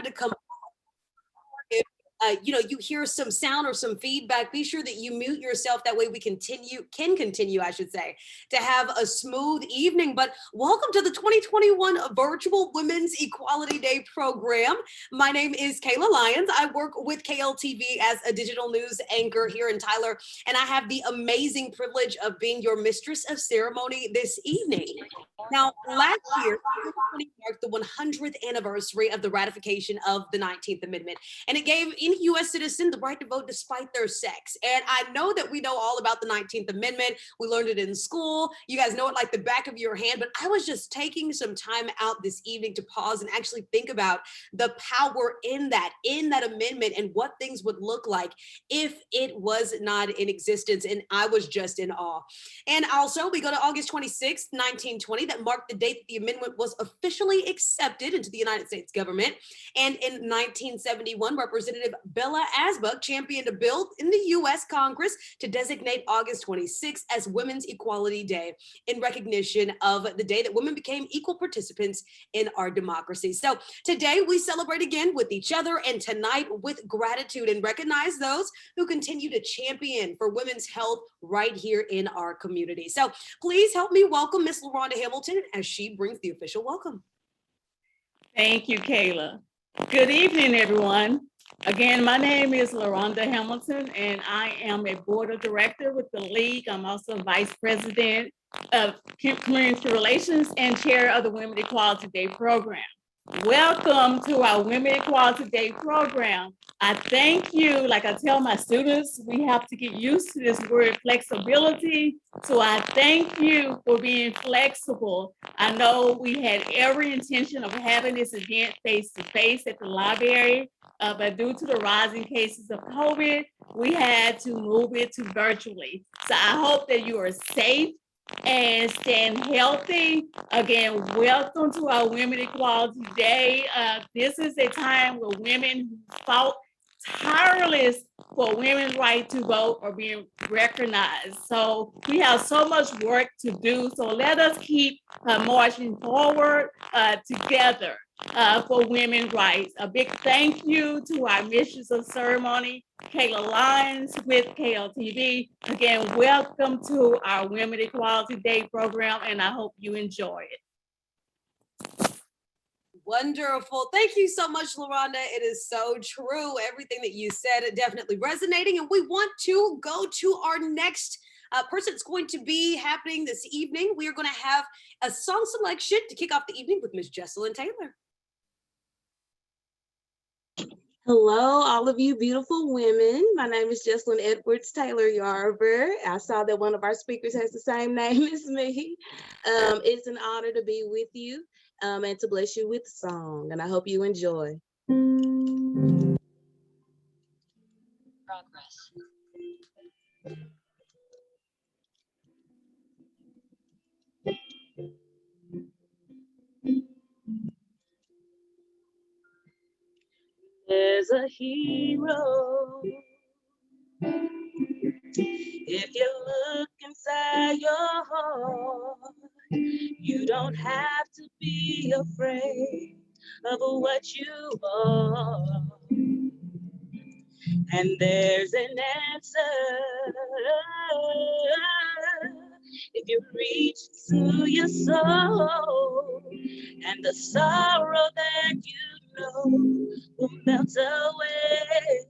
to come. You hear some sound or some feedback, be sure that you mute yourself. That way we can continue, I should say, to have a smooth evening. But welcome to the 2021 Virtual Women's Equality Day program. My name is Kayla Lyons. I work with KLTV as a digital news anchor here in Tyler, and I have the amazing privilege of being your Mistress of Ceremony this evening. Now, last year, 2020 marked the 100th anniversary of the ratification of the 19th Amendment, and it gave any U.S. citizen the right to vote despite their sex. And I know that we know all about the 19th Amendment. We learned it in school. You guys know it like the back of your hand, but I was just taking some time out this evening to pause and actually think about the power in that amendment and what things would look like if it was not in existence. And I was just in awe. And also, we go to August 26th, 1920, that marked the date that the amendment was officially accepted into the United States government. And in 1971, Representative Bella Asbuck championed a bill in the U.S. Congress to designate August 26th as Women's Equality Day in recognition of the day that women became equal participants in our democracy. So today we celebrate again with each other, and tonight with gratitude, and recognize those who continue to champion for women's health right here in our community. So please help me welcome Miss LaRonda Hamilton as she brings the official welcome. Thank you, Kayla. Good evening, everyone. Again, my name is LaRonda Hamilton, and I am a board of director with the League. I'm also vice president of community relations and chair of the Women Equality Day program. Welcome to our Women Equality Day program. I thank you. Like I tell my students, we have to get used to this word flexibility. So I thank you for being flexible. I know we had every intention of having this event face-to-face at the library, but due to the rising cases of COVID, we had to move it to virtually. So I hope that you are safe and staying healthy. Again, welcome to our Women Equality Day. This is a time where women who fought tireless for women's right to vote are being recognized. So we have so much work to do. So let us keep marching forward together for women's rights. A big thank you to our Mistress of Ceremonies, Kayla Lyons with KLTV. Again, welcome to our Women Equality Day program, and I hope you enjoy it. Wonderful. Thank you so much, LaRonda. It is so true. Everything that you said, definitely resonating. And we want to go to our next person that's going to be happening this evening. We are going to have a song selection to kick off the evening with Miss Jessilyn Taylor. Hello, all of you beautiful women. My name is Jessilyn Edwards Taylor Yarber. I saw that one of our speakers has the same name as me. It's an honor to be with you and to bless you with the song, and I hope you enjoy. Progress. There's a hero. If you look inside your heart, you don't have to be afraid of what you are. And there's an answer if you reach through your soul, and the sorrow that you know will melt away.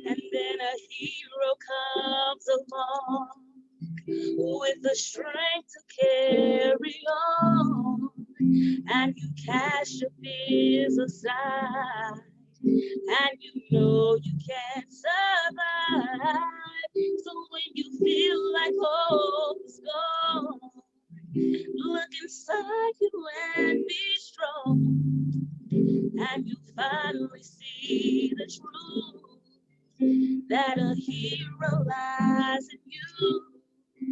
And then a hero comes along with the strength to carry on, and you cast your fears aside, and you know you can't survive. So when you feel like hope is gone, look inside you and be strong, and you finally see the truth that a hero lies in you.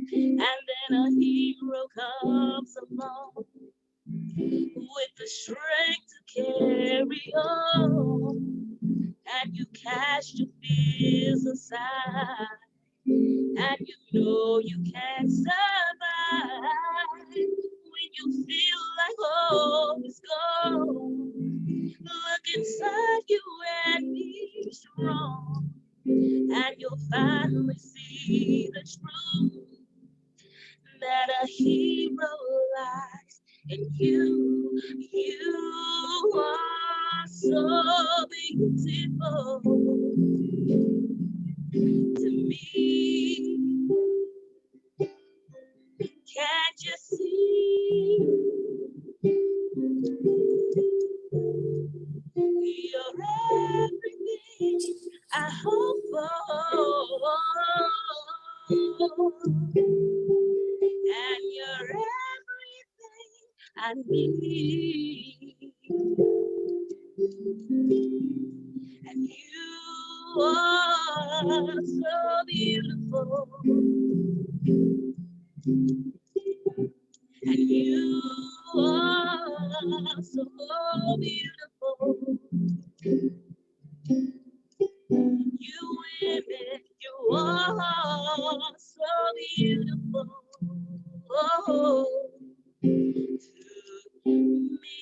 And then a hero comes along with the strength to carry on, and you cast your fears aside, and you know you can survive. When you feel always go. Look inside you and be strong, and you'll finally see the truth that a hero lies in you. You are so beautiful to me. Can't you see? You're everything I hope for, and you're everything I need. And you are so beautiful. And you are so beautiful. You women, you are so beautiful to me.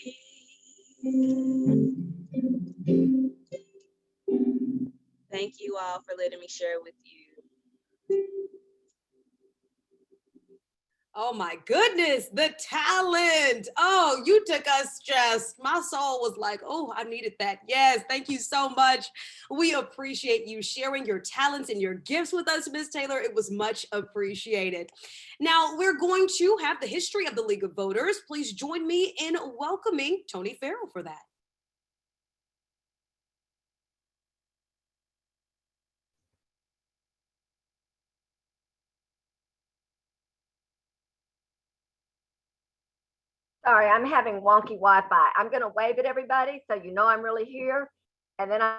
Thank you all for letting me share with you. Oh my goodness, the talent. Oh, you took us just, my soul was like, oh, I needed that. Yes, thank you so much. We appreciate you sharing your talents and your gifts with us, Ms. Taylor. It was much appreciated. Now, we're going to have the history of the League of Voters. Please join me in welcoming Toni Ferrell for that. Sorry, I'm having wonky Wi-Fi. I'm going to wave at everybody so you know I'm really here. And then I'm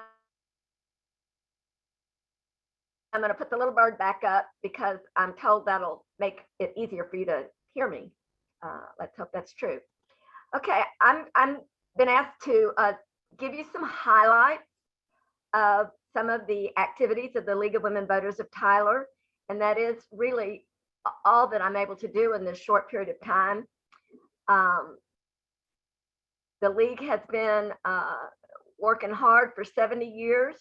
going to put the little bird back up because I'm told that'll make it easier for you to hear me. Let's hope that's true. Okay, I'm been asked to give you some highlights of some of the activities of the League of Women Voters of Tyler. And that is really all that I'm able to do in this short period of time. The League has been working hard for 70 years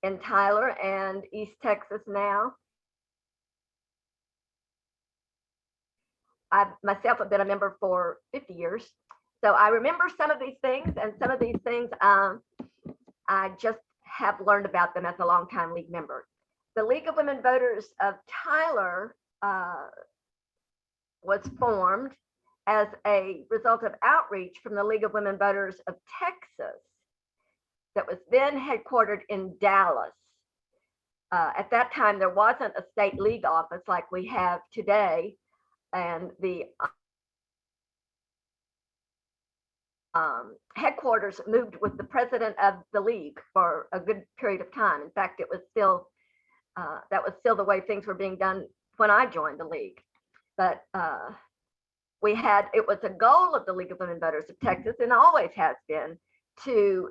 in Tyler and East Texas now. I myself have been a member for 50 years. So I remember some of these things, and some of these things I just have learned about them as a longtime League member. The League of Women Voters of Tyler was formed as a result of outreach from the League of Women Voters of Texas that was then headquartered in Dallas. At that time, there wasn't a state league office like we have today, and the headquarters moved with the president of the league for a good period of time. In fact, it was still that was still the way things were being done when I joined the league. But it was a goal of the League of Women Voters of Texas, and always has been, to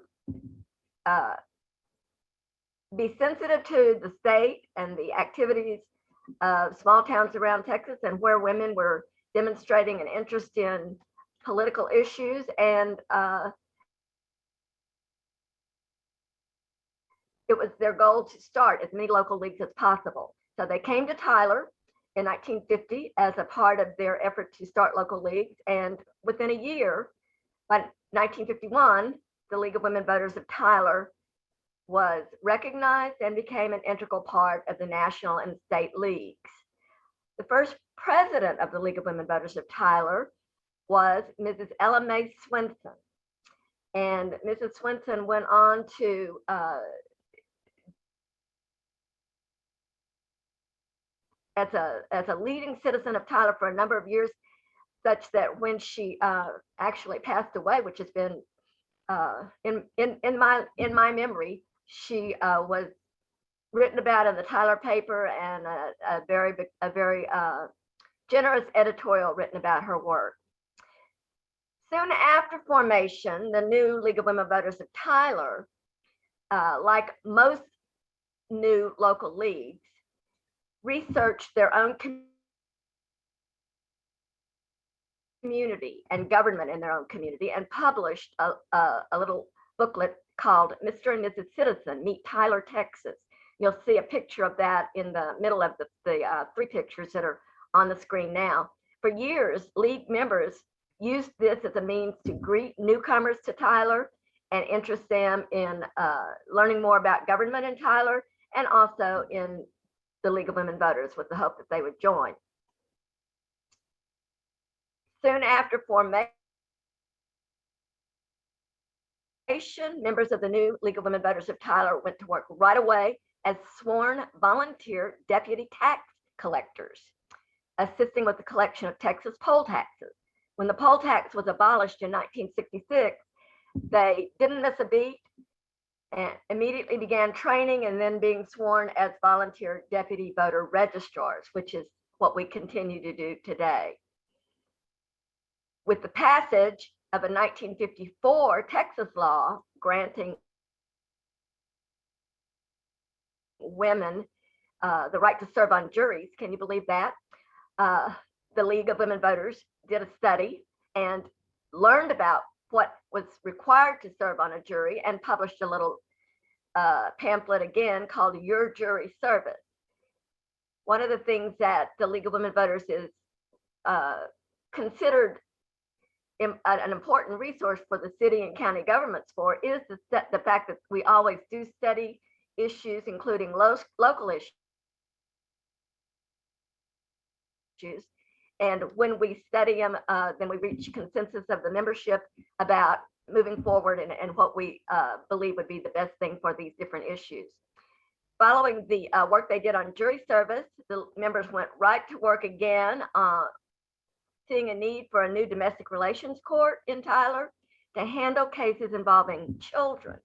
be sensitive to the state and the activities of small towns around Texas and where women were demonstrating an interest in political issues. And it was their goal to start as many local leagues as possible. So they came to Tyler in 1950 as a part of their effort to start local leagues. And within a year, by 1951, the League of Women Voters of Tyler was recognized and became an integral part of the national and state leagues. The first president of the League of Women Voters of Tyler was Mrs. Ella Mae Swinson. And Mrs. Swinson went on to as a leading citizen of Tyler for a number of years, such that when she actually passed away, which has been in my memory, she was written about in the Tyler paper, and a very generous editorial written about her work. Soon after formation, the new League of Women Voters of Tyler, like most new local leagues, researched their own community and government in their own community, and published a little booklet called Mr. and Mrs. Citizen Meet Tyler, Texas. You'll see a picture of that in the middle of the three pictures that are on the screen now. For years, League members used this as a means to greet newcomers to Tyler and interest them in learning more about government in Tyler, and also in the League of Women Voters, with the hope that they would join. Soon after formation, members of the new League of Women Voters of Tyler went to work right away as sworn volunteer deputy tax collectors, assisting with the collection of Texas poll taxes. When the poll tax was abolished in 1966, they didn't miss a beat and immediately began training and then being sworn as volunteer deputy voter registrars, which is what we continue to do today. With the passage of a 1954 Texas law granting women the right to serve on juries, can you believe that? The League of Women Voters did a study and learned about what was required to serve on a jury, and published a little pamphlet again called Your Jury Service. One of the things that the League of Women Voters is considered an important resource for the city and county governments for is the fact that we always do study issues, including local issues. And when we study them, then we reach consensus of the membership about moving forward and what we believe would be the best thing for these different issues. Following the work they did on jury service, the members went right to work again, seeing a need for a new domestic relations court in Tyler to handle cases involving children,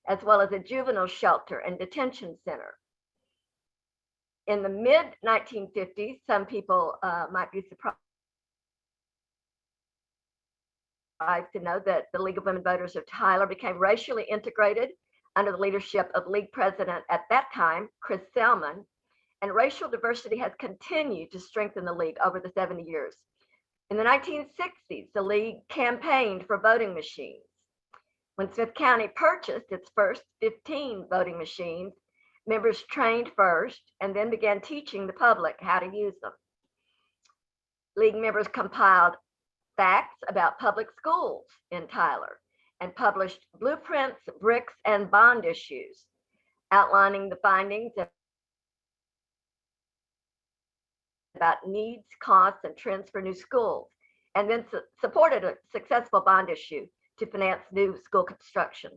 as well as a juvenile shelter and detention center. In the mid-1950s, some people might be surprised to know that the League of Women Voters of Tyler became racially integrated under the leadership of League President at that time, Chris Selman, and racial diversity has continued to strengthen the League over the 70 years. In the 1960s, the League campaigned for voting machines. When Smith County purchased its first 15 voting machines, members trained first and then began teaching the public how to use them. League members compiled facts about public schools in Tyler and published blueprints, bricks, and bond issues, outlining the findings about needs, costs, and trends for new schools, and then supported a successful bond issue to finance new school construction.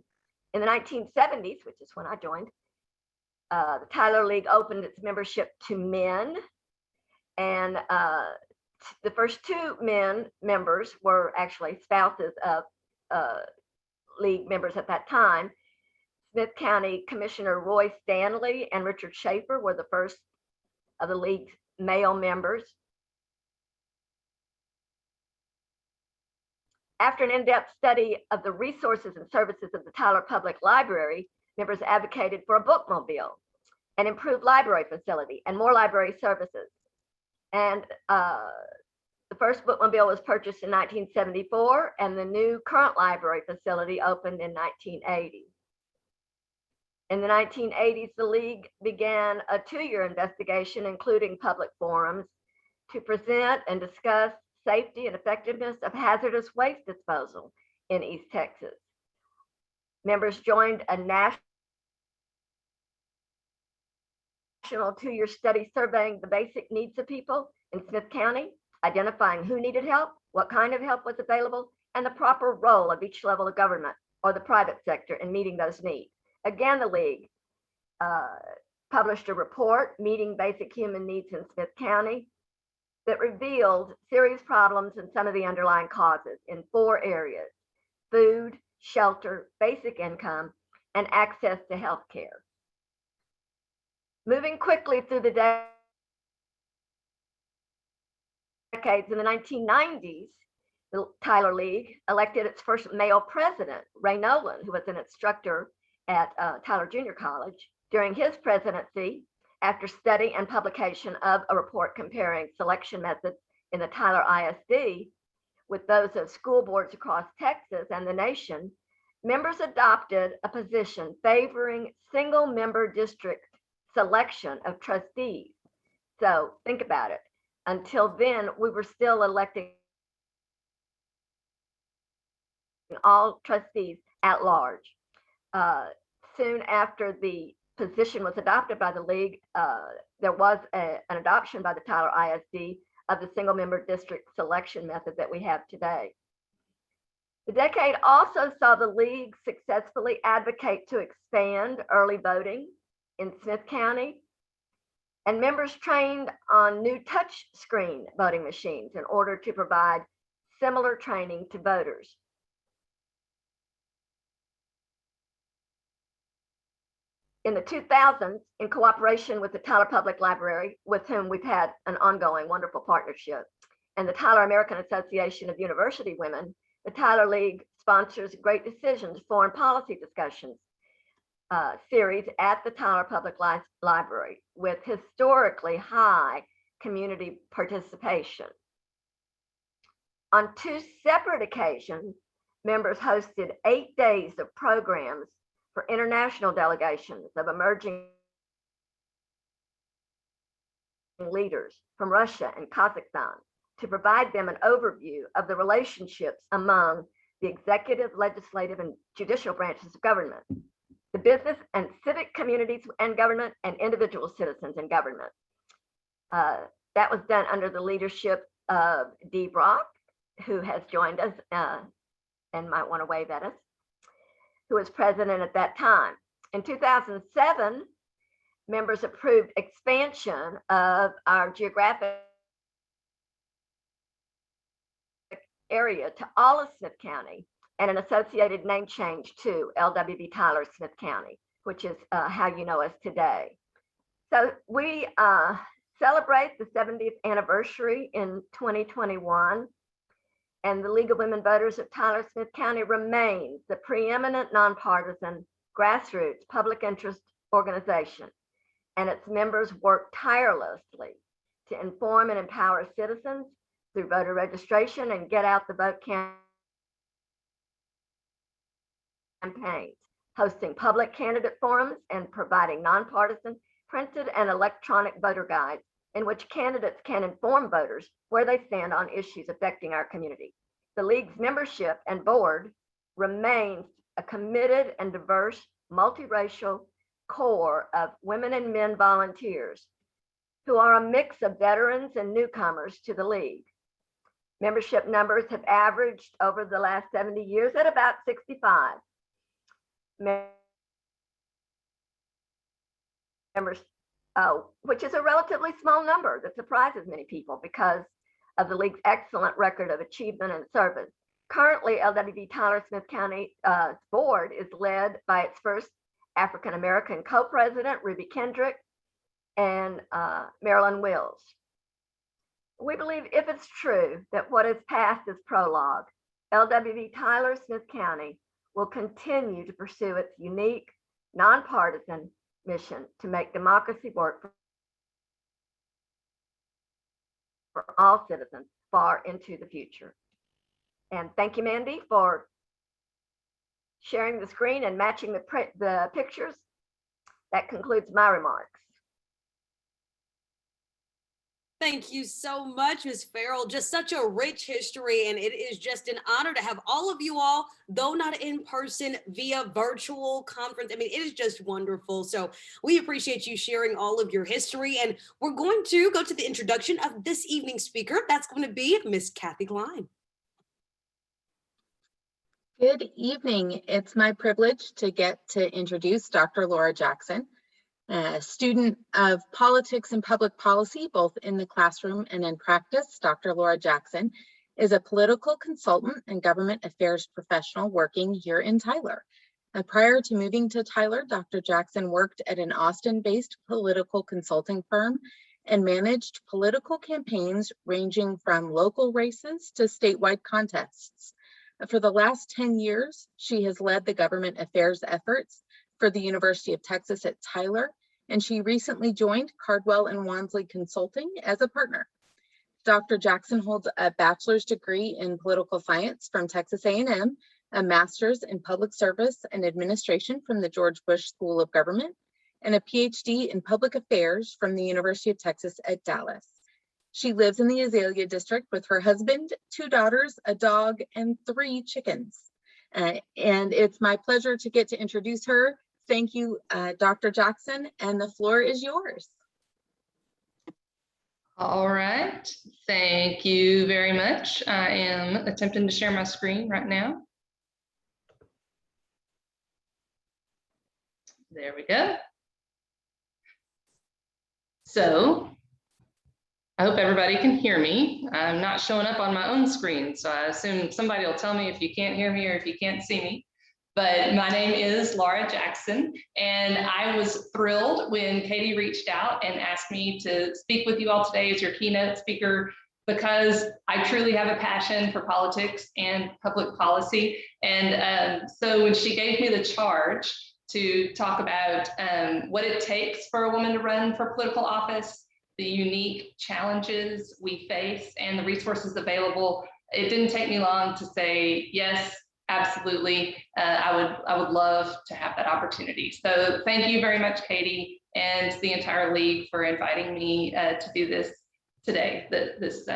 In the 1970s, which is when I joined, the Tyler League opened its membership to men, and the first two members were actually spouses of League members at that time. Smith County Commissioner Roy Stanley and Richard Schaefer were the first of the League's male members. After an in-depth study of the resources and services of the Tyler Public Library, members advocated for a bookmobile, an improved library facility, and more library services. And the first bookmobile was purchased in 1974, and the new current library facility opened in 1980. In the 1980s, the League began a 2-year investigation, including public forums, to present and discuss safety and effectiveness of hazardous waste disposal in East Texas. Members joined a national 2-year study surveying the basic needs of people in Smith County, identifying who needed help, what kind of help was available, and the proper role of each level of government or the private sector in meeting those needs. Again, the League published a report, Meeting Basic Human Needs in Smith County, that revealed serious problems and some of the underlying causes in 4 areas: food, shelter, basic income, and access to health care. Moving quickly through the decades, in the 1990s, the Tyler League elected its first male president, Ray Nolan, who was an instructor at Tyler Junior College. During his presidency, after study and publication of a report comparing selection methods in the Tyler ISD with those of school boards across Texas and the nation, members adopted a position favoring single member district selection of trustees. So think about it. Until then, we were still electing all trustees at large. Soon after the position was adopted by the league, there was an adoption by the Tyler ISD of the single member district selection method that we have today. The decade also saw the league successfully advocate to expand early voting in Smith County, and members trained on new touch screen voting machines in order to provide similar training to voters. In the 2000s, in cooperation with the Tyler Public Library, with whom we've had an ongoing wonderful partnership, and the Tyler American Association of University Women, the Tyler League sponsors Great Decisions Foreign Policy Discussions series at the Tyler Public Library with historically high community participation. On 2 separate occasions, members hosted 8 days of programs for international delegations of emerging leaders from Russia and Kazakhstan to provide them an overview of the relationships among the executive, legislative, and judicial branches of government, the business and civic communities and government, and individual citizens in government. That was done under the leadership of Dee Brock, who has joined us and might want to wave at us, who was president at that time. In 2007, members approved expansion of our geographic area to all of Smith County and an associated name change to LWV Tyler Smith County, which is how you know us today. So we celebrate the 70th anniversary in 2021, and the League of Women Voters of Tyler Smith County remains the preeminent nonpartisan grassroots public interest organization, and its members work tirelessly to inform and empower citizens through voter registration and get out the vote campaigns, hosting public candidate forums and providing nonpartisan printed and electronic voter guides in which candidates can inform voters where they stand on issues affecting our community. The League's membership and board remains a committed and diverse multiracial core of women and men volunteers who are a mix of veterans and newcomers to the League. Membership numbers have averaged over the last 70 years at about 65 members, which is a relatively small number that surprises many people because of the League's excellent record of achievement and service. Currently, LWV Tyler Smith County board is led by its first African-American co-president, Rubye Kendrick, and Marilyn Wills. We believe if it's true that what is past is prologue, LWV Tyler Smith County will continue to pursue its unique, nonpartisan mission to make democracy work for all citizens far into the future. And thank you, Mandy, for sharing the screen and matching the pictures. That concludes my remarks. Thank you so much, Ms. Ferrell. Just such a rich history, and it is just an honor to have all of you all, though not in person, via virtual conference. I mean, it is just wonderful. So we appreciate you sharing all of your history, and we're going to go to the introduction of this evening's speaker. That's going to be Ms. Kathy Klein. Good evening. It's my privilege to get to introduce Dr. Laura Jackson, a student of politics and public policy, both in the classroom and in practice. Dr. Laura Jackson is a political consultant and government affairs professional working here in Tyler. Prior to moving to Tyler, Dr. Jackson worked at an Austin-based political consulting firm and managed political campaigns ranging from local races to statewide contests. For the last 10 years, she has led the government affairs efforts for the University of Texas at Tyler, and she recently joined Cardwell and Wansley Consulting as a partner. Dr. Jackson holds a bachelor's degree in political science from Texas A&M, a master's in public service and administration from the George Bush School of Government, and a PhD in public affairs from the University of Texas at Dallas. She lives in the Azalea district with her husband, 2 daughters, a dog, and 3 chickens. And it's my pleasure to get to introduce her. Thank you, Dr. Jackson, and the floor is yours. All right, thank you very much. I am attempting to share my screen right now. There we go. So I hope everybody can hear me. I'm not showing up on my own screen, so I assume somebody will tell me if you can't hear me or if you can't see me. But my name is Laura Jackson, and I was thrilled when Katie reached out and asked me to speak with you all today as your keynote speaker, because I truly have a passion for politics and public policy. And so when she gave me the charge to talk about what it takes for a woman to run for political office, the unique challenges we face, and the resources available, it didn't take me long to say, yes, absolutely. I would love to have that opportunity. So thank you very much, Katie, and the entire league for inviting me to do this today, this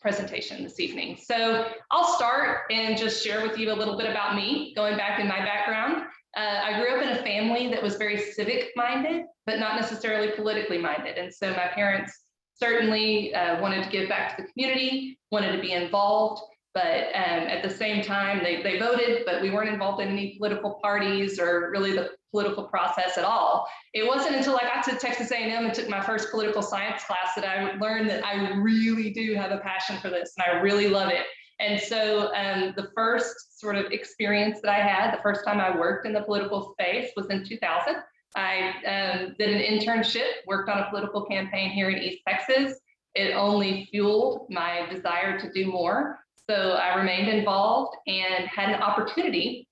presentation this evening. So I'll start and just share with you a little bit about me, going back in my background. I grew up in a family that was very civic minded, but not necessarily politically minded. And so my parents certainly wanted to give back to the community, wanted to be involved. But at the same time, they voted, but we weren't involved in any political parties or really the political process at all. It wasn't until I got to Texas A&M and took my first political science class that I learned that I really do have a passion for this and I really love it. And so the first sort of experience that I had, the first time I worked in the political space was in 2000. I did an internship, worked on a political campaign here in East Texas. It only fueled my desire to do more. So I remained involved and had an opportunity,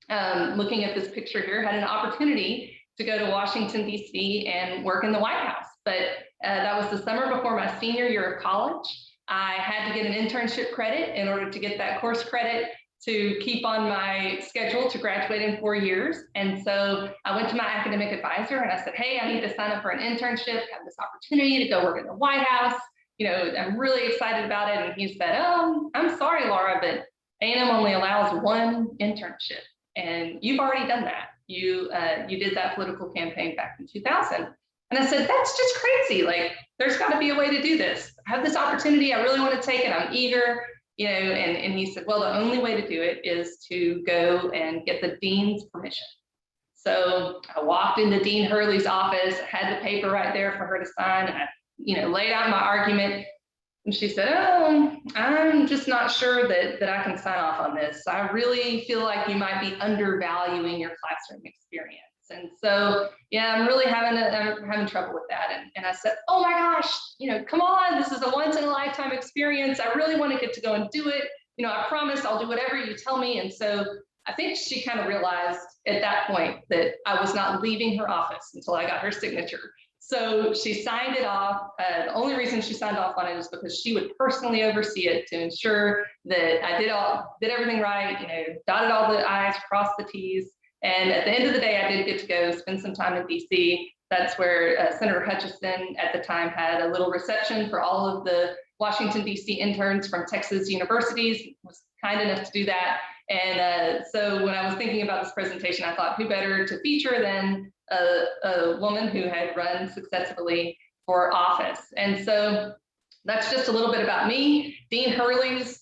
looking at this picture here, had an opportunity to go to Washington, D.C. and work in the White House. But that was the summer before my senior year of college. I had to get an internship credit in order to get that course credit to keep on my schedule to graduate in 4 years. And so I went to my academic advisor and I said, hey, I need to sign up for an internship, have this opportunity to go work in the White House. You know, I'm really excited about it. And he said, oh, I'm sorry, Laura, but A&M only allows 1 internship. And you've already done that. You did that political campaign back in 2000. And I said, that's just crazy. Like, there's got to be a way to do this. I have this opportunity. I really want to take it. I'm eager, you know, and he said, well, the only way to do it is to go and get the dean's permission. So I walked into Dean Hurley's office, had the paper right there for her to sign. And I, you know, laid out my argument. And she said, oh, I'm just not sure that I can sign off on this. I really feel like you might be undervaluing your classroom experience. And so, yeah, I'm really having trouble with that. And I said, oh my gosh, you know, come on, this is a once in a lifetime experience. I really want to get to go and do it. You know, I promise I'll do whatever you tell me. And so I think she kind of realized at that point that I was not leaving her office until I got her signature. So she signed it off. The only reason she signed off on it is because she would personally oversee it to ensure that I did everything right, you know, dotted all the I's, crossed the T's. And at the end of the day, I did get to go spend some time in DC. That's where Senator Hutchison at the time had a little reception for all of the Washington, DC interns from Texas universities, was kind enough to do that. And so when I was thinking about this presentation, I thought who better to feature than a woman who had run successfully for office. And so that's just a little bit about me. Dean Hurley's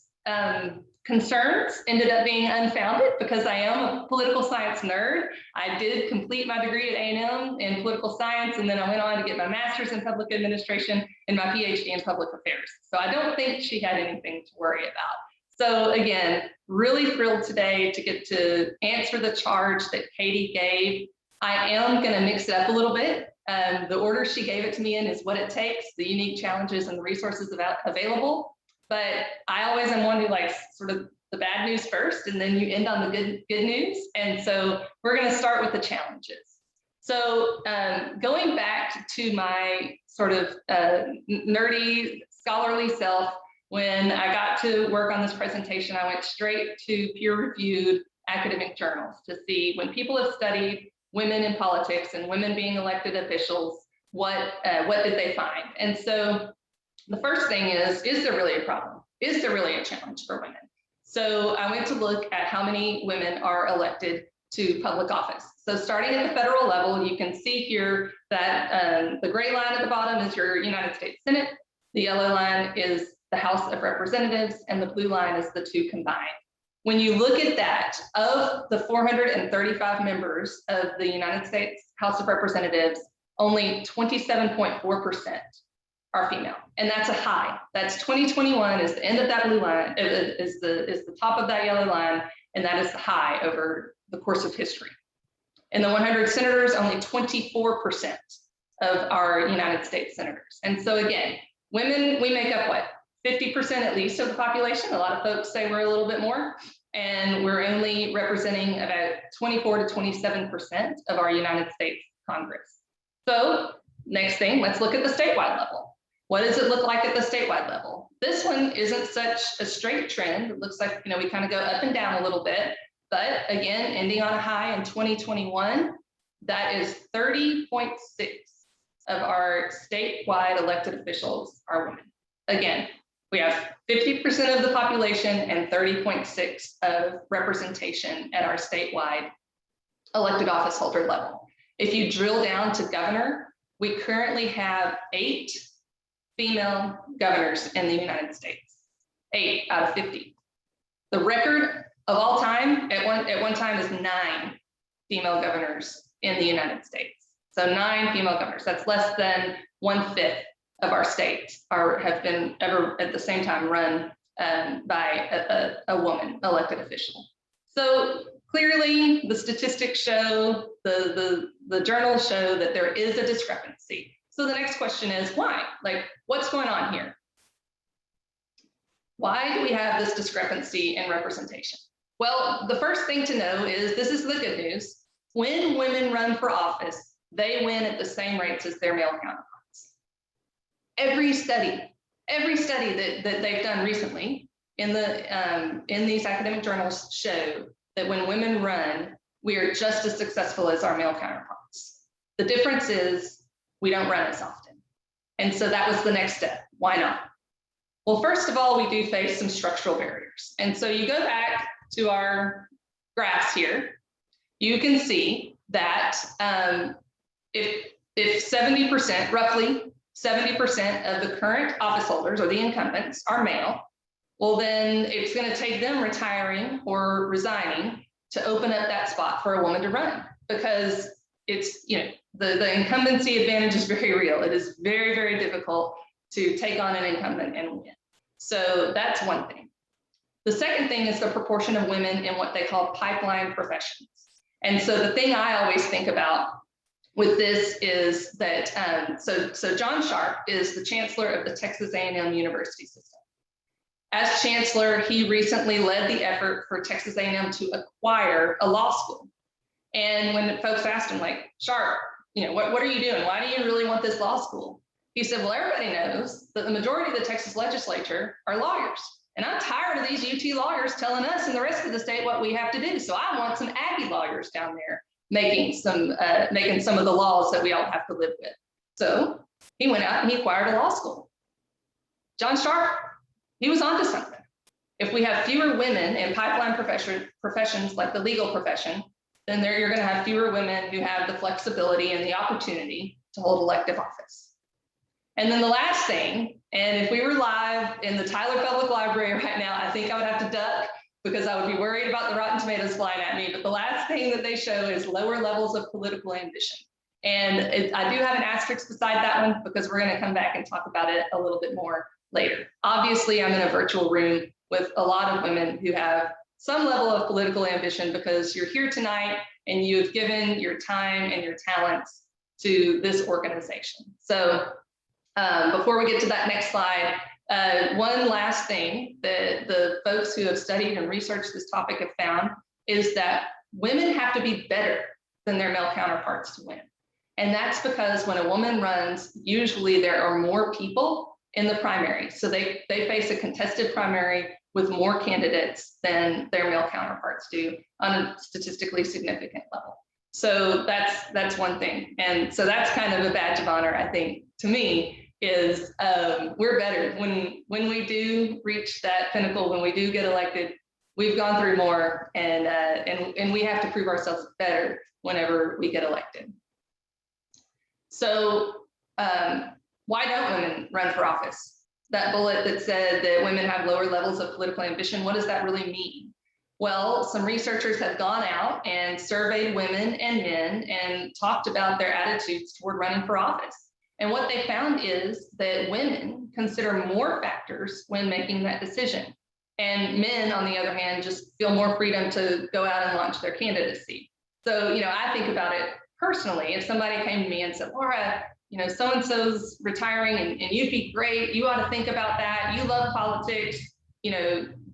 concerns ended up being unfounded because I am a political science nerd. I did complete my degree at A&M in political science, and then I went on to get my master's in public administration and my PhD in public affairs. So I don't think she had anything to worry about. So again, really thrilled today to get to answer the charge that Katie gave. I am going to mix it up a little bit. The order she gave it to me in is what it takes, the unique challenges and the resources available. But I always am one who likes sort of the bad news first, and then you end on the good news. And so we're going to start with the challenges. So going back to my sort of nerdy scholarly self. When I got to work on this presentation, I went straight to peer-reviewed academic journals to see, when people have studied women in politics and women being elected officials, what did they find? And so the first thing is there really a problem? Is there really a challenge for women? So I went to look at how many women are elected to public office. So starting at the federal level, you can see here that the gray line at the bottom is your United States Senate. The yellow line is the House of Representatives, and the blue line is the two combined. When you look at that, of the 435 members of the United States House of Representatives, only 27.4% are female, and that's a high. That's 2021 is the end of that blue line, is the top of that yellow line, and that is the high over the course of history. In the 100 senators, only 24% of our United States senators. And so again, women, we make up what? 50% at least of the population. A lot of folks say we're a little bit more, and we're only representing about 24 to 27% of our United States Congress. So next thing, let's look at the statewide level. What does it look like at the statewide level? This one isn't such a straight trend. It looks like, we kind of go up and down a little bit, but again, ending on a high in 2021, that is 30.6 of our statewide elected officials are women. Again, we have 50% of the population and 30.6 of representation at our statewide elected office holder level. If you drill down to governor, we currently have 8 female governors in the United States, 8 out of 50. The record of all time at one time is 9 female governors in the United States. So 9 female governors, that's less than 1/5 of our states have been ever at the same time run by a woman elected official. So clearly the statistics show, the journals show that there is a discrepancy. So the next question is why? Like, what's going on here? Why do we have this discrepancy in representation? Well, the first thing to know is, this is the good news. When women run for office, they win at the same rates as their male counterparts. Every study that they've done recently in these academic journals show that when women run, we are just as successful as our male counterparts. The difference is we don't run as often. And so that was the next step. Why not? Well, first of all, we do face some structural barriers. And so you go back to our graphs here, you can see that if 70%, roughly 70% of the current office holders or the incumbents are male, well, then it's going to take them retiring or resigning to open up that spot for a woman to run, because it's, the incumbency advantage is very real. It is very, very difficult to take on an incumbent and win. So that's one thing. The second thing is the proportion of women in what they call pipeline professions. And so the thing I always think about with this is that, so John Sharp is the chancellor of the Texas A&M University system. As chancellor, he recently led the effort for Texas A&M to acquire a law school. And when folks asked him, like, Sharp, what are you doing? Why do you really want this law school? He said, well, everybody knows that the majority of the Texas legislature are lawyers. And I'm tired of these UT lawyers telling us and the rest of the state what we have to do. So I want some Aggie lawyers down there making some of the laws that we all have to live with. So he went out and he acquired a law school. John Sharp, he was onto something. If we have fewer women in pipeline professions like the legal profession, then you're going to have fewer women who have the flexibility and the opportunity to hold elective office. And then the last thing, and if we were live in the Tyler Public Library right now, I think I would have to duck because I would be worried about the Rotten Tomatoes flying at me. But the last thing that they show is lower levels of political ambition. And I do have an asterisk beside that one because we're going to come back and talk about it a little bit more later. Obviously, I'm in a virtual room with a lot of women who have some level of political ambition because you're here tonight and you've given your time and your talents to this organization. So before we get to that next slide, one last thing that the folks who have studied and researched this topic have found is that women have to be better than their male counterparts to win. And that's because when a woman runs, usually there are more people in the primary. So they face a contested primary with more candidates than their male counterparts do on a statistically significant level. So that's one thing. And so that's kind of a badge of honor, I think, to me, is we're better when we do reach that pinnacle, when we do get elected. We've gone through more, and we have to prove ourselves better whenever we get elected. So why don't women run for office? That bullet that said that women have lower levels of political ambition, what does that really mean? Well, some researchers have gone out and surveyed women and men and talked about their attitudes toward running for office. And what they found is that women consider more factors when making that decision. And men, on the other hand, just feel more freedom to go out and launch their candidacy. So, I think about it personally. If somebody came to me and said, Laura, so-and-so's retiring and you'd be great. You ought to think about that. You love politics.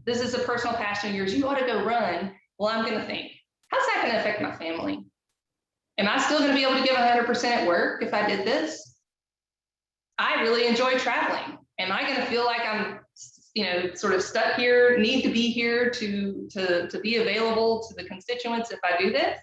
This is a personal passion of yours. You ought to go run. Well, I'm going to think, how's that going to affect my family? Am I still going to be able to give 100% at work if I did this? I really enjoy traveling. Am I going to feel like I'm, sort of stuck here, need to be here to be available to the constituents if I do this?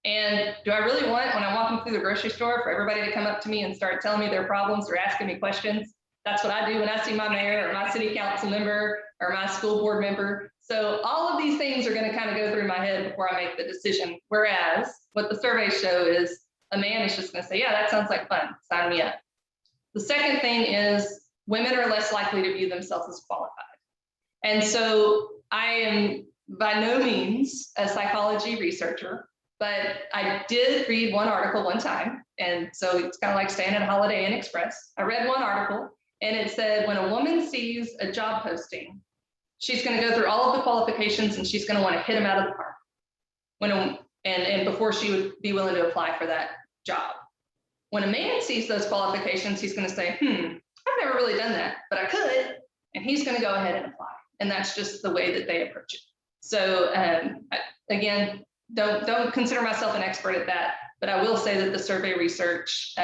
And do I really want, when I'm walking through the grocery store, for everybody to come up to me and start telling me their problems or asking me questions? That's what I do when I see my mayor or my city council member or my school board member. So all of these things are going to kind of go through my head before I make the decision. Whereas what the surveys show is a man is just going to say, yeah, that sounds like fun, sign me up. The second thing is women are less likely to view themselves as qualified. And so I am by no means a psychology researcher, but I did read one article one time. And so it's kind of like staying at a Holiday Inn Express. I read one article and it said, when a woman sees a job posting, she's going to go through all of the qualifications and she's going to want to hit them out of the park and before she would be willing to apply for that job. When a man sees those qualifications, he's going to say, I've never really done that, but I could. And he's going to go ahead and apply. And that's just the way that they approach it. So again, don't consider myself an expert at that, but I will say that the survey research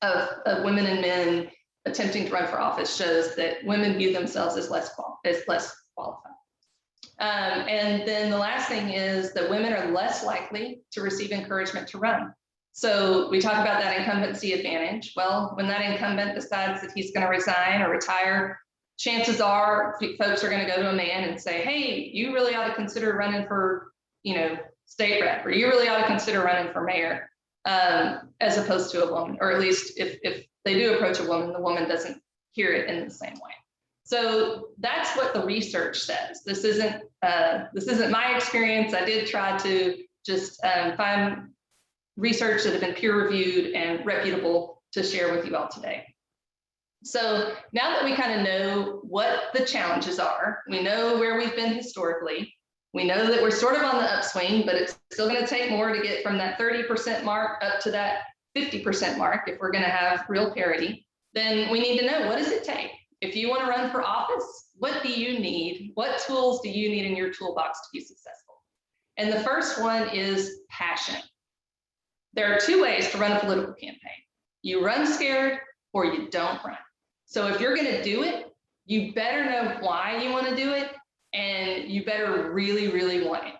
of women and men attempting to run for office shows that women view themselves as less qualified. And then the last thing is that women are less likely to receive encouragement to run. So we talk about that incumbency advantage. Well, when that incumbent decides that he's going to resign or retire, chances are folks are going to go to a man and say, hey, you really ought to consider running for, state rep, or you really ought to consider running for mayor, as opposed to a woman, or at least if they do approach a woman, the woman doesn't hear it in the same way. So that's what the research says. This isn't my experience. I did try to just find research that have been peer reviewed and reputable to share with you all today. So now that we kind of know what the challenges are, we know where we've been historically, we know that we're sort of on the upswing, but it's still going to take more to get from that 30% mark up to that 50% mark if we're going to have real parity. Then we need to know, what does it take? If you want to run for office, what do you need? What tools do you need in your toolbox to be successful? And the first one is passion. There are two ways to run a political campaign. You run scared or you don't run. So if you're going to do it, you better know why you want to do it, and you better really, really want it.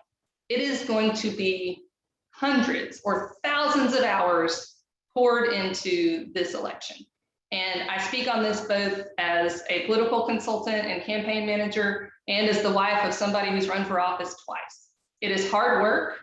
It is going to be hundreds or thousands of hours poured into this election. And I speak on this both as a political consultant and campaign manager, and as the wife of somebody who's run for office twice. It is hard work.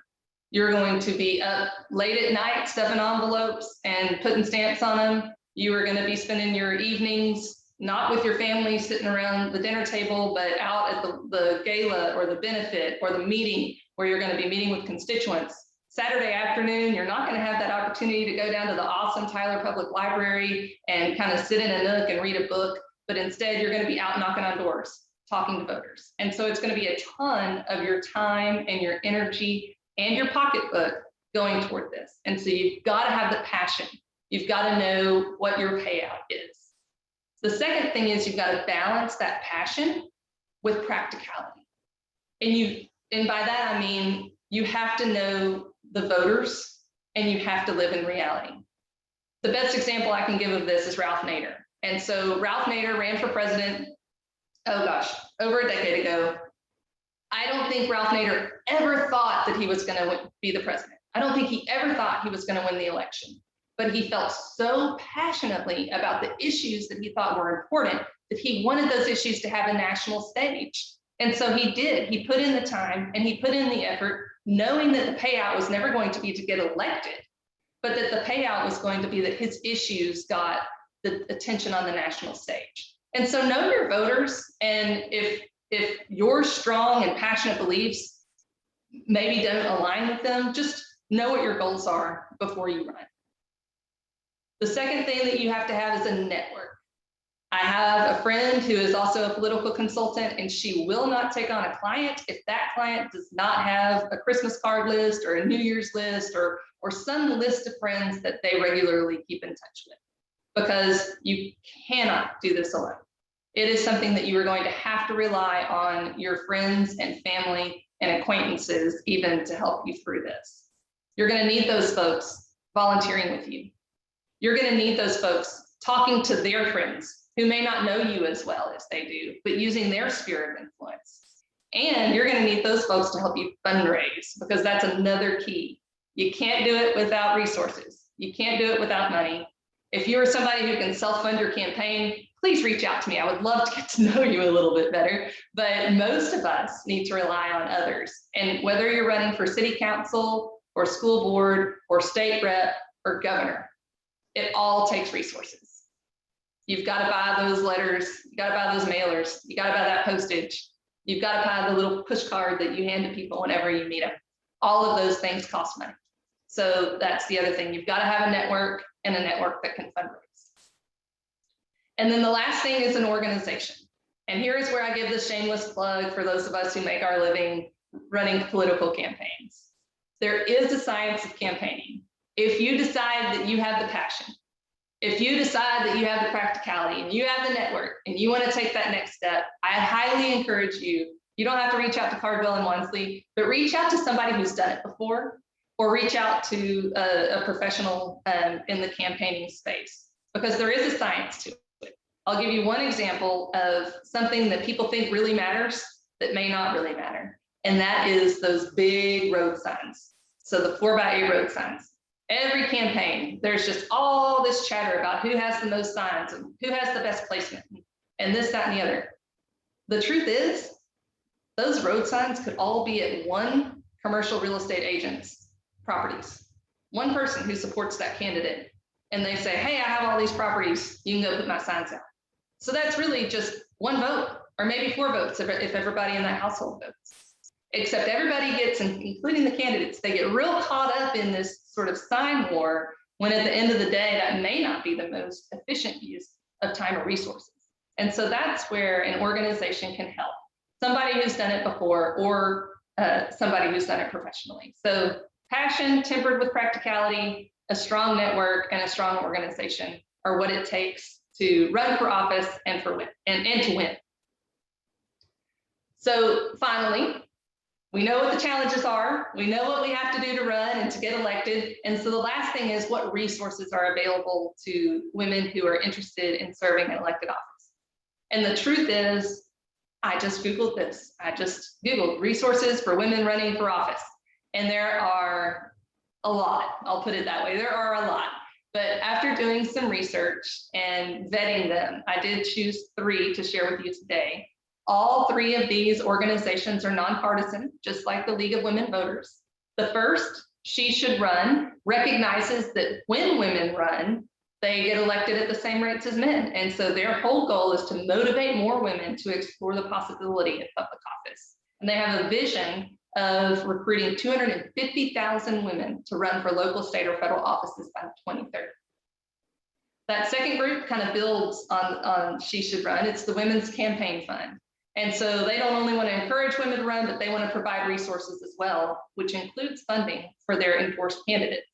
You're going to be up late at night stuffing envelopes and putting stamps on them. You are going to be spending your evenings not with your family sitting around the dinner table, but out at the gala or the benefit or the meeting where you're going to be meeting with constituents. Saturday afternoon, you're not going to have that opportunity to go down to the awesome Tyler Public Library and kind of sit in a nook and read a book, but instead you're going to be out knocking on doors, talking to voters. And so it's going to be a ton of your time and your energy and your pocketbook going toward this. And so you've got to have the passion. You've got to know what your payout is. The second thing is you've got to balance that passion with practicality. And by that, I mean, you have to know the voters and you have to live in reality. The best example I can give of this is Ralph Nader. And so Ralph Nader ran for president, oh gosh, over a decade ago. I don't think Ralph Nader ever thought that he was going to be the president. I don't think he ever thought he was going to win the election, but he felt so passionately about the issues that he thought were important that he wanted those issues to have a national stage. And so he did. He put in the time and he put in the effort, knowing that the payout was never going to be to get elected, but that the payout was going to be that his issues got the attention on the national stage. And so know your voters, and if your strong and passionate beliefs maybe don't align with them, just know what your goals are before you run. The second thing that you have to have is a network. I have a friend who is also a political consultant, and she will not take on a client if that client does not have a Christmas card list or a New Year's list or some list of friends that they regularly keep in touch with, because you cannot do this alone. It is something that you are going to have to rely on your friends and family and acquaintances even to help you through this. You're going to need those folks volunteering with you. You're going to need those folks talking to their friends who may not know you as well as they do, but using their sphere of influence. And you're going to need those folks to help you fundraise, because that's another key. You can't do it without resources. You can't do it without money. If you are somebody who can self-fund your campaign, please reach out to me. I would love to get to know you a little bit better, but most of us need to rely on others. And whether you're running for city council or school board or state rep or governor, it all takes resources. You've got to buy those letters, you got to buy those mailers, you got to buy that postage, you've got to buy the little push card that you hand to people whenever you meet them. All of those things cost money. So that's the other thing. You've got to have a network, and a network that can fundraise. And then the last thing is an organization. And here is where I give the shameless plug for those of us who make our living running political campaigns. There is a science of campaigning. If you decide that you have the passion, if you decide that you have the practicality and you have the network and you want to take that next step, I highly encourage you. You don't have to reach out to Cardwell and Wansley, but reach out to somebody who's done it before, or reach out to a professional in the campaigning space, because there is a science to it. I'll give you one example of something that people think really matters that may not really matter, and that is those big road signs. So the 4x8 road signs. Every campaign, there's just all this chatter about who has the most signs and who has the best placement and this, that, and the other. The truth is, those road signs could all be at one commercial real estate agent's properties. One person who supports that candidate, and they say, hey, I have all these properties, you can go put my signs out. So that's really just one vote, or maybe 4 votes if everybody in that household votes. Except everybody gets, including the candidates, they get real caught up in this sort of sign war, when at the end of the day, that may not be the most efficient use of time or resources. And so that's where an organization can help. Somebody who's done it before, or somebody who's done it professionally. So passion tempered with practicality, a strong network, and a strong organization are what it takes to run for office and to win. So finally, we know what the challenges are. We know what we have to do to run and to get elected. And so the last thing is, what resources are available to women who are interested in serving an elected office? And the truth is, I just Googled this. I just Googled resources for women running for office. And there are a lot, I'll put it that way. There are a lot. But after doing some research and vetting them, I did choose 3 to share with you today. All 3 of these organizations are nonpartisan, just like the League of Women Voters. The first, She Should Run, recognizes that when women run, they get elected at the same rates as men. And so their whole goal is to motivate more women to explore the possibility of public office. And they have a vision of recruiting 250,000 women to run for local, state, or federal offices by 2030. That second group kind of builds on She Should Run. It's the Women's Campaign Fund. And so they don't only want to encourage women to run, but they want to provide resources as well, which includes funding for their endorsed candidates.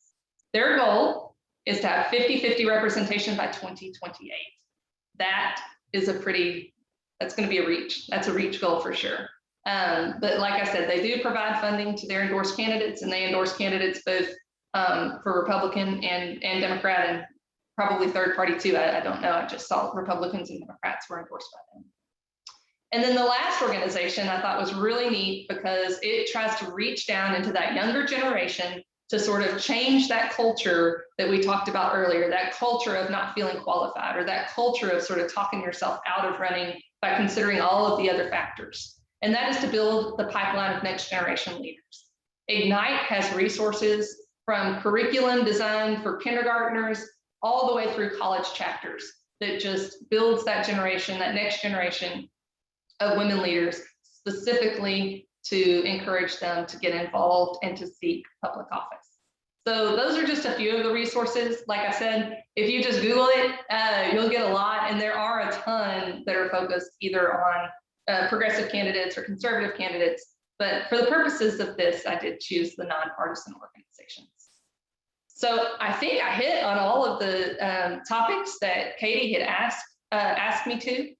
Their goal is to have 50-50 representation by 2028. That is that's going to be a reach. That's a reach goal for sure. But like I said, they do provide funding to their endorsed candidates, and they endorse candidates both for Republican and Democrat and probably third party too. I don't know. I just saw Republicans and Democrats were endorsed by them. And then the last organization I thought was really neat because it tries to reach down into that younger generation to sort of change that culture that we talked about earlier, that culture of not feeling qualified, or that culture of sort of talking yourself out of running by considering all of the other factors. And that is to build the pipeline of next generation leaders. Ignite has resources from curriculum design for kindergartners all the way through college chapters that just builds that generation, that next generation of women leaders, specifically to encourage them to get involved and to seek public office. So those are just a few of the resources. Like I said, if you just Google it, you'll get a lot, and there are a ton that are focused either on progressive candidates or conservative candidates. But for the purposes of this, I did choose the nonpartisan organizations. So I think I hit on all of the topics that Katie had asked me to.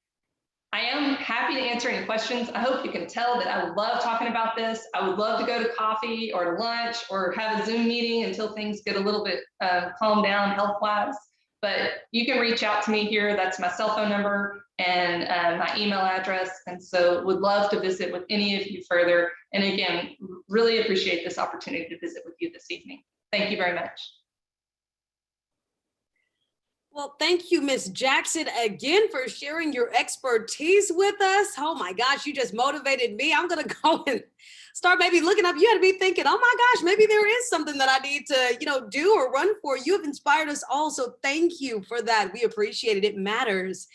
I am happy to answer any questions. I hope you can tell that I love talking about this. I would love to go to coffee or to lunch or have a Zoom meeting until things get a little bit calmed down health-wise. But you can reach out to me here. That's my cell phone number and my email address. And so would love to visit with any of you further. And again, really appreciate this opportunity to visit with you this evening. Thank you very much. Well, thank you, Ms. Jackson, again for sharing your expertise with us. Oh my gosh, you just motivated me. I'm going to go and start maybe looking up. You had to be thinking, oh my gosh, maybe there is something that I need to, do or run for. You have inspired us all. So thank you for that. We appreciate it. It matters.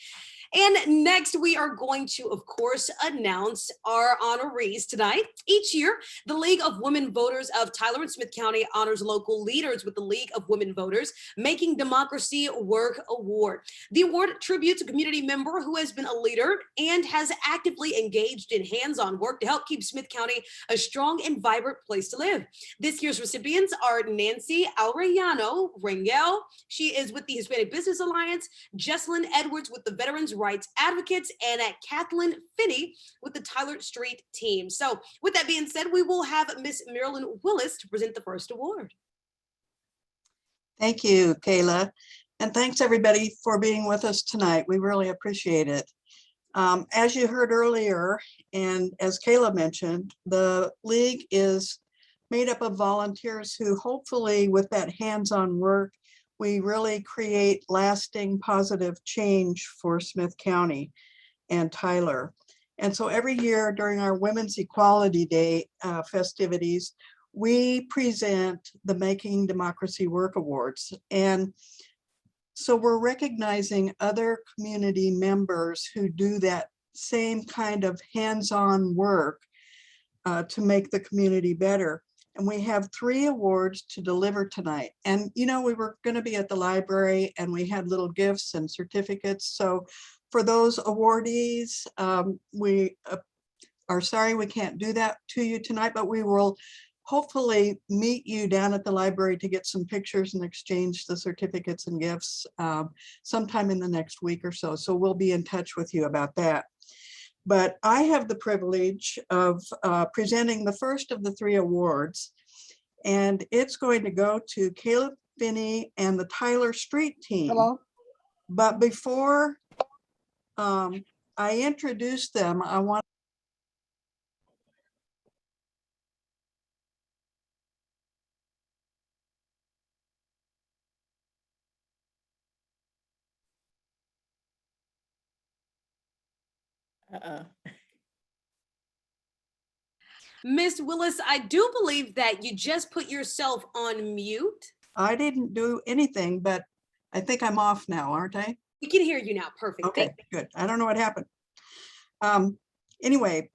And next, we are going to, of course, announce our honorees tonight. Each year, the League of Women Voters of Tyler and Smith County honors local leaders with the League of Women Voters Making Democracy Work Award. The award tributes a community member who has been a leader and has actively engaged in hands-on work to help keep Smith County a strong and vibrant place to live. This year's recipients are Nancy Arellano Rangel. She is with the Hispanic Business Alliance, Jessilyn Edwards with the Veterans Rights Advocates, and at Callynth Finney with the Tyler Street team. So with that being said, we will have Miss Marilyn Willis to present the first award. Thank you, Kayla. And thanks everybody for being with us tonight. We really appreciate it. As you heard earlier, and as Kayla mentioned, the League is made up of volunteers who hopefully with that hands-on work, we really create lasting positive change for Smith County and Tyler. And so every year during our Women's Equality Day festivities, we present the Making Democracy Work Awards. And so we're recognizing other community members who do that same kind of hands-on work to make the community better. And we have 3 awards to deliver tonight. And, we were going to be at the library and we had little gifts and certificates. So for those awardees, we are sorry we can't do that to you tonight, but we will hopefully meet you down at the library to get some pictures and exchange the certificates and gifts sometime in the next week or so. So we'll be in touch with you about that. But I have the privilege of presenting the first of the 3 awards, and it's going to go to Callynth Finney and the Tyler Street team. Hello. But before I introduce them, I want Miss Willis, I do believe that you just put yourself on mute. I didn't do anything, but I think I'm off now, aren't I? We can hear you now. Perfect. Okay, good. I don't know what happened. Anyway,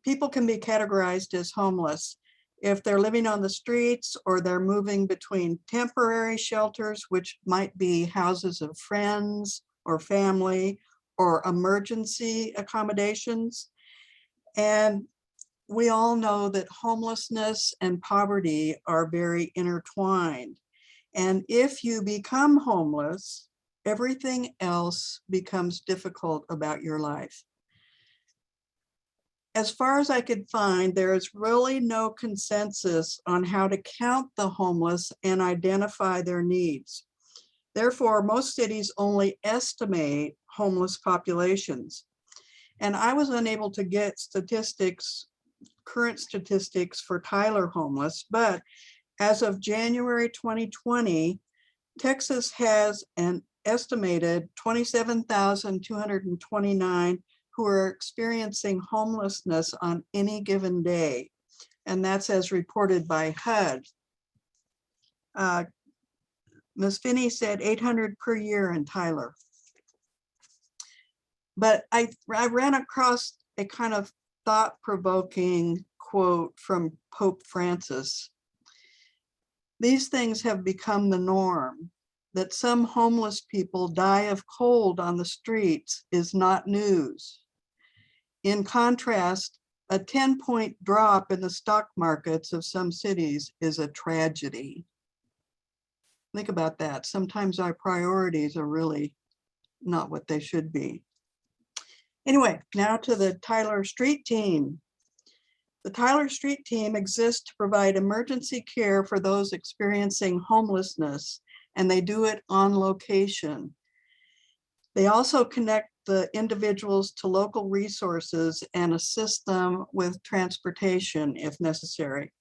people can be categorized as homeless if they're living on the streets or they're moving between temporary shelters, which might be houses of friends or family or emergency accommodations. And we all know that homelessness and poverty are very intertwined. And if you become homeless, everything else becomes difficult about your life. As far as I could find, there is really no consensus on how to count the homeless and identify their needs. Therefore, most cities only estimate homeless populations. And I was unable to get statistics, current statistics for Tyler homeless, but as of January 2020, Texas has an estimated 27,229 who are experiencing homelessness on any given day. And that's as reported by HUD. Ms. Finney said 800 per year in Tyler. But I ran across a kind of thought-provoking quote from Pope Francis. These things have become the norm. That some homeless people die of cold on the streets is not news. In contrast, a 10-point drop in the stock markets of some cities is a tragedy. Think about that. Sometimes our priorities are really not what they should be. Anyway, now to the Tyler Street Team. The Tyler Street Team exists to provide emergency care for those experiencing homelessness, and they do it on location. They also connect the individuals to local resources and assist them with transportation if necessary.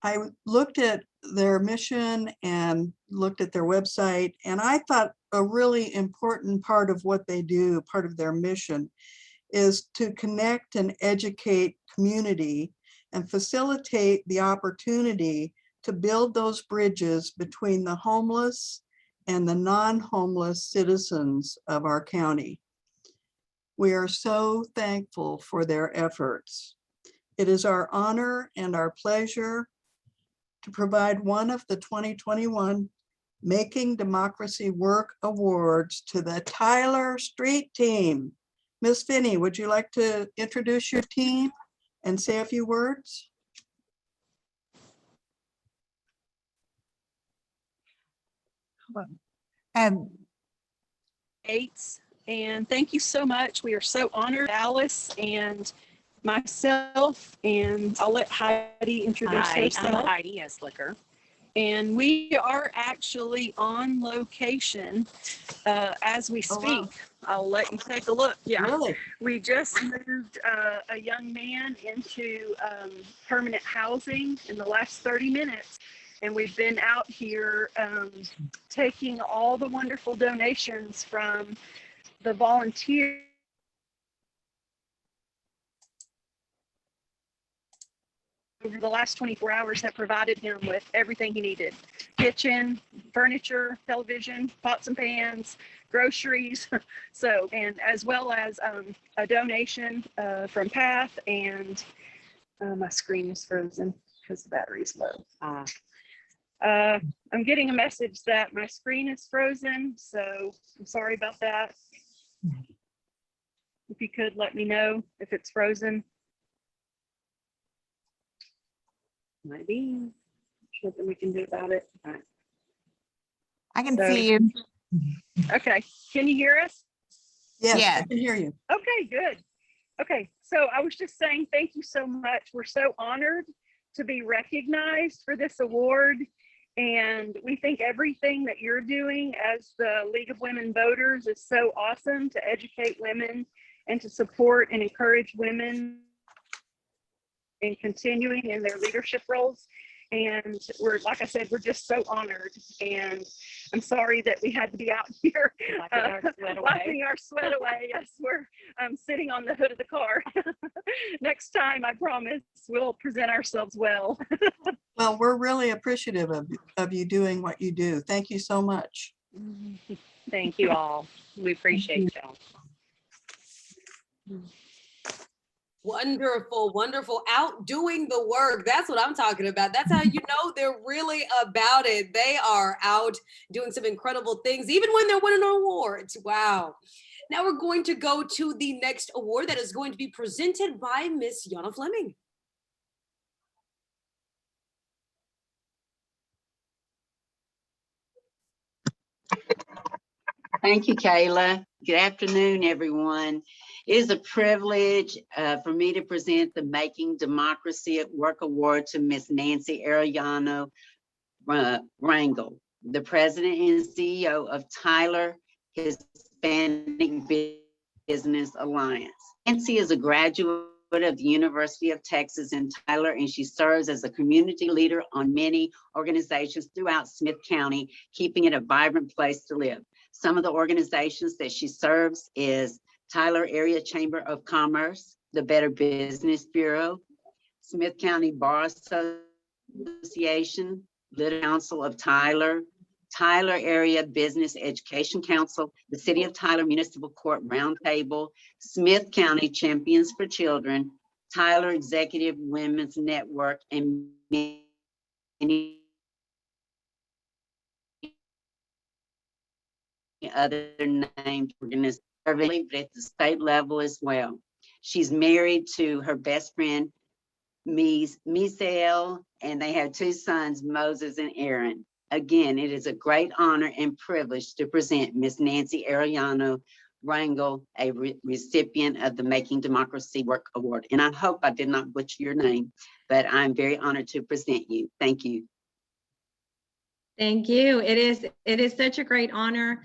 I looked at their mission and looked at their website, and I thought a really important part of what they do, part of their mission, is to connect and educate community and facilitate the opportunity to build those bridges between the homeless and the non-homeless citizens of our county. We are so thankful for their efforts. It is our honor and our pleasure to provide one of the 2021 Making Democracy Work Awards to the Tyler Street Team. Ms. Finney, would you like to introduce your team and say a few words? Gates, and thank you so much. We are so honored, Alice and myself, and I'll let Heidi introduce herself. I'm Heidi Eslicker. And we are actually on location as we speak. Oh, wow. I'll let you take a look. Yeah, Really? we just moved a young man into permanent housing in the last 30 minutes. And we've been out here taking all the wonderful donations from the volunteers over the last 24 hours have provided him with everything he needed: kitchen, furniture, television, pots and pans, groceries. So, and as well as a donation from Path, and my screen is frozen because the battery's low. I'm getting a message that my screen is frozen, so I'm sorry about that. If you could let me know if it's frozen. Might be. Nothing we can do about it. All right. I can see you. Okay, can you hear us? Yes, Yeah. I can hear you. Okay, good. Okay, so I was just saying thank you so much. We're so honored to be recognized for this award. And we think everything that you're doing as the League of Women Voters is so awesome to educate women and to support and encourage women in continuing in their leadership roles. And we're, like I said, we're just so honored. And I'm sorry that we had to be out here wiping our sweat away. Yes, we're sitting on the hood of the car. Next time, I promise, we'll present ourselves well. Well, we're really appreciative of you doing what you do. Thank you so much. Thank you all. We appreciate y'all. Wonderful, wonderful. Out doing the work. That's what I'm talking about. That's how you know they're really about it. They are out doing some incredible things, even when they're winning awards. Wow. Now we're going to go to the next award that is going to be presented by Miss Yana Fleming. Thank you, Kayla. Good afternoon, everyone. It is a privilege for me to present the Making Democracy at Work Award to Miss Nancy Arellano Rangel. the president and CEO of Tyler Hispanic Business Alliance. Nancy is a graduate of the University of Texas in Tyler, and she serves as a community leader on many organizations throughout Smith County, keeping it a vibrant place to live. Some of the organizations that she serves is Tyler Area Chamber of Commerce, the Better Business Bureau, Smith County Bar Association, Little Council of Tyler, Tyler Area Business Education Council, the City of Tyler Municipal Court Roundtable, Smith County Champions for Children, Tyler Executive Women's Network, and many other named organizations at the state level as well. She's married to her best friend, Misael, and they have two sons, Moses and Aaron. Again, it is a great honor and privilege to present Miss Nancy Arellano Rangel, a recipient of the Making Democracy Work Award. And I hope I did not butcher your name, but I'm very honored to present you. Thank you. Thank you. It is such a great honor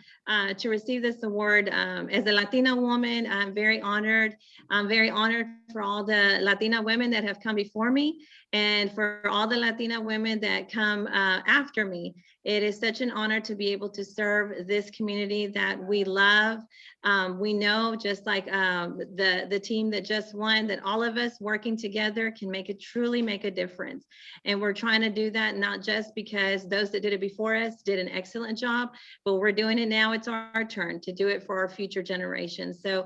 to receive this award. As a Latina woman, I'm very honored. I'm very honored for all the Latina women that have come before me and for all the Latina women that come after me. It is such an honor to be able to serve this community that we love. We know, just like the team that just won, that all of us working together can truly make a difference. And we're trying to do that not just because those that did it before us did an excellent job, but we're doing it now. It's our turn to do it for our future generations. So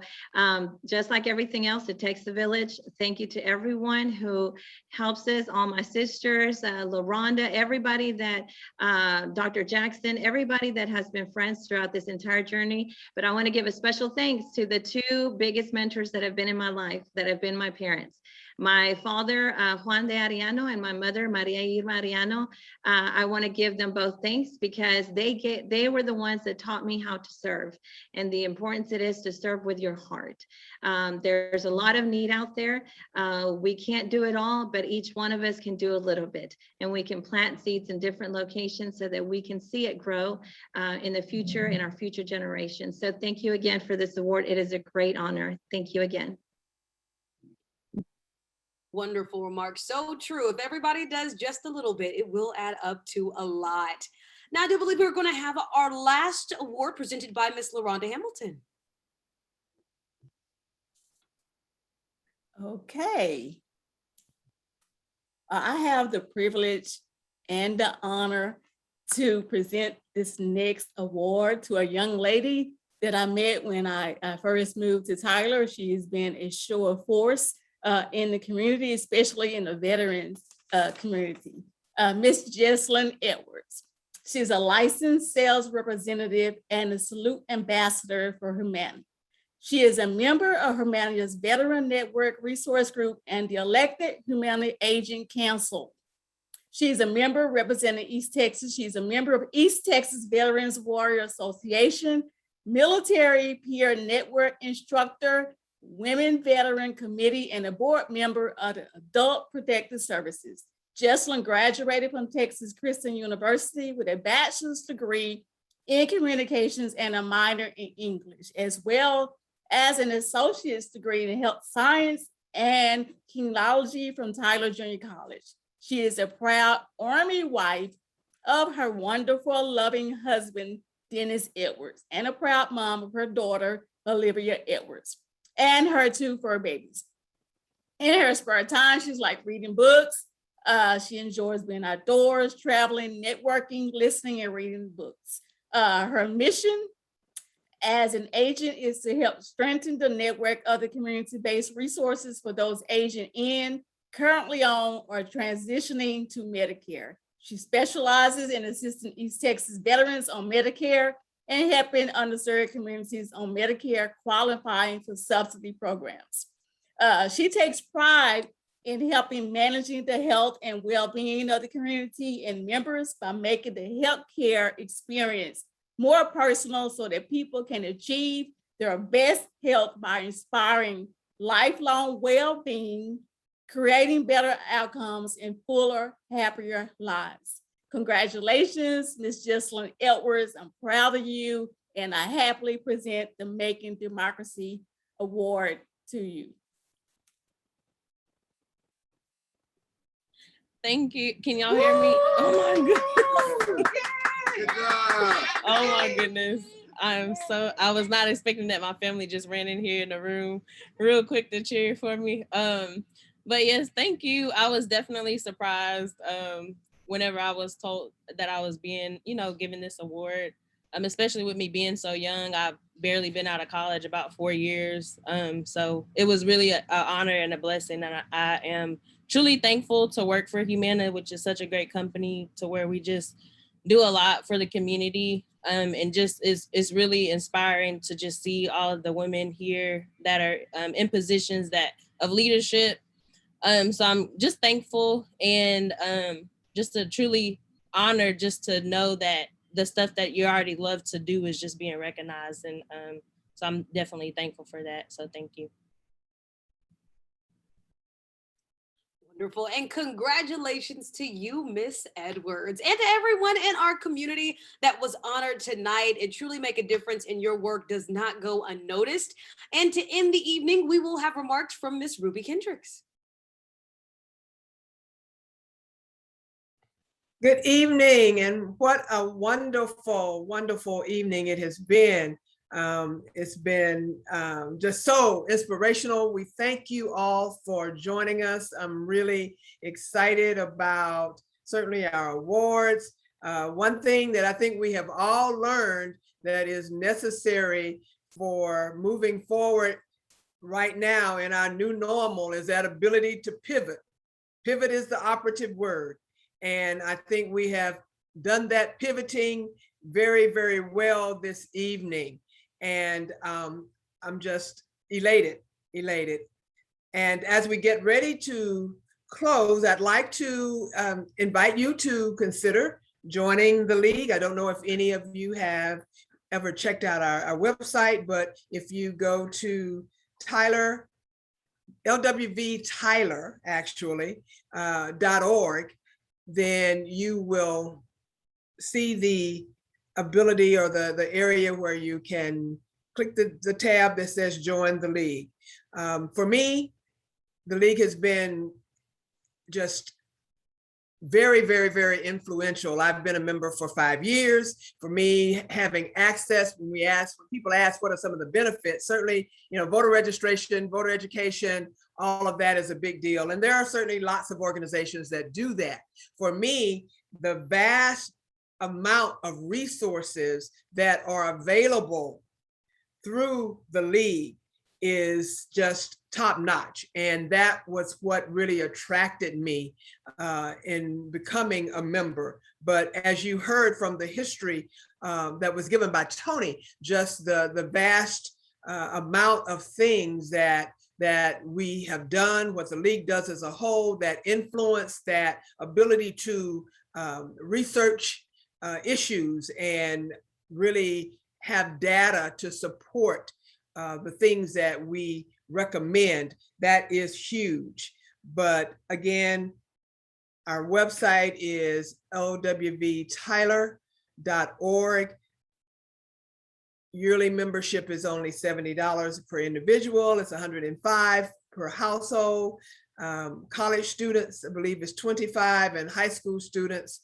just like everything else, it takes a village. Thank you to everyone who helps us, all my sisters, LaRonda, everybody that, Dr. Jackson, everybody that has been friends throughout this entire journey. But I want to give a special thanks to the two biggest mentors that have been in my life, that have been my parents. My father, Juan de Arellano, and my mother, Maria Irma Arellano. I want to give them both thanks because they were the ones that taught me how to serve and the importance it is to serve with your heart. There's a lot of need out there. We can't do it all, but each one of us can do a little bit, and we can plant seeds in different locations so that we can see it grow in the future, in our future generations. So thank you again for this award. It is a great honor. Thank you again. Wonderful remarks. So true. If everybody does just a little bit, it will add up to a lot. Now, I do believe we're going to have our last award presented by Miss LaRonda Hamilton. Okay. I have the privilege and the honor to present this next award to a young lady that I met when I first moved to Tyler. She has been a show of force in the community, especially in the veterans community. Miss Jessilyn Edwards. She's a licensed sales representative and a Salute Ambassador for Humanity. She is a member of Humanity's Veteran Network Resource Group and the elected Humanity Agent Council. She's a member representing East Texas. She's a member of East Texas Veterans Warrior Association, Military Peer Network Instructor, Women Veteran Committee, and a board member of the Adult Protective Services. Jessilyn graduated from Texas Christian University with a bachelor's degree in communications and a minor in English, as well as an associate's degree in health science and kinology from Tyler Junior College. She is a proud Army wife of her wonderful, loving husband, Dennis Edwards, and a proud mom of her daughter, Olivia Edwards, and her two fur babies. In her spare time, she's like reading books. She enjoys being outdoors, traveling, networking, listening, and reading books. Her mission as an agent is to help strengthen the network of the community-based resources for those aging in, currently on, or transitioning to Medicare. She specializes in assisting East Texas veterans on Medicare and helping underserved communities on Medicare qualifying for subsidy programs. She takes pride in helping managing the health and well-being of the community and members by making the healthcare experience more personal so that people can achieve their best health by inspiring lifelong well-being, creating better outcomes and fuller, happier lives. Congratulations, Ms. Jessilyn Edwards. I'm proud of you, and I happily present the Making Democracy Award to you. Thank you. Can y'all hear me? Oh my goodness. Oh my goodness. I was not expecting that. My family just ran in here in the room real quick to cheer for me. But yes, thank you. I was definitely surprised whenever I was told that I was being, given this award. Especially with me being so young. I've barely been out of college, about 4 years. So it was really an honor and a blessing. And I am truly thankful to work for Humana, which is such a great company, to where we just do a lot for the community. And just it's really inspiring to just see all of the women here that are in positions of leadership. So I'm just thankful and just to truly honor, just to know that the stuff that you already love to do is just being recognized. And so I'm definitely thankful for that. So thank you. Wonderful. And congratulations to you, Miss Edwards, and to everyone in our community that was honored tonight. And truly make a difference, and your work does not go unnoticed. And to end the evening, we will have remarks from Miss Rubye Kendricks. Good evening, and what a wonderful, wonderful evening it has been. It's been just so inspirational. We thank you all for joining us. I'm really excited about certainly our awards. One thing that I think we have all learned that is necessary for moving forward right now in our new normal is that ability to pivot. Pivot is the operative word. And I think we have done that pivoting very, very well this evening. And I'm just elated. And as we get ready to close, I'd like to invite you to consider joining the League. I don't know if any of you have ever checked out our website, but if you go to Tyler, LWVTyler actually, .org, then you will see the ability or the area where you can click the tab that says join the League. For me, the League has been just very, very, very influential. I've been a member for 5 years. For me, having access, when people ask what are some of the benefits, certainly, voter registration, voter education, all of that is a big deal. And there are certainly lots of organizations that do that. For me, the vast amount of resources that are available through the League is just top notch. And that was what really attracted me in becoming a member. But as you heard from the history that was given by Toni, just the vast amount of things that we have done, what the League does as a whole, that influence, that ability to research issues and really have data to support the things that we recommend, that is huge. But again, our website is lwvtyler.org. Yearly membership is only $70 per individual. It's $105 per household. College students, I believe, is $25, and high school students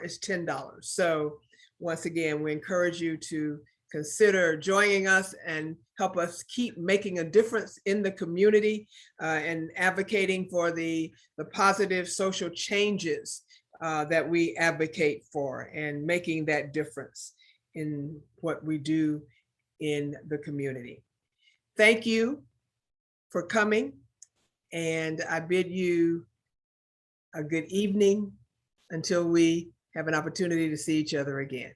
is $10. So once again, we encourage you to consider joining us and help us keep making a difference in the community and advocating for the positive social changes that we advocate for, and making that difference in what we do in the community. Thank you for coming, and I bid you a good evening until we have an opportunity to see each other again.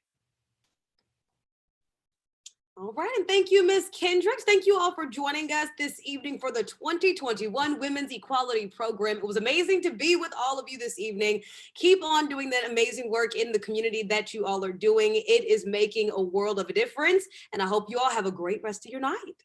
All right, and thank you, Ms. Kendricks. Thank you all for joining us this evening for the 2021 Women's Equality Program. It was amazing to be with all of you this evening. Keep on doing that amazing work in the community that you all are doing. It is making a world of a difference, and I hope you all have a great rest of your night.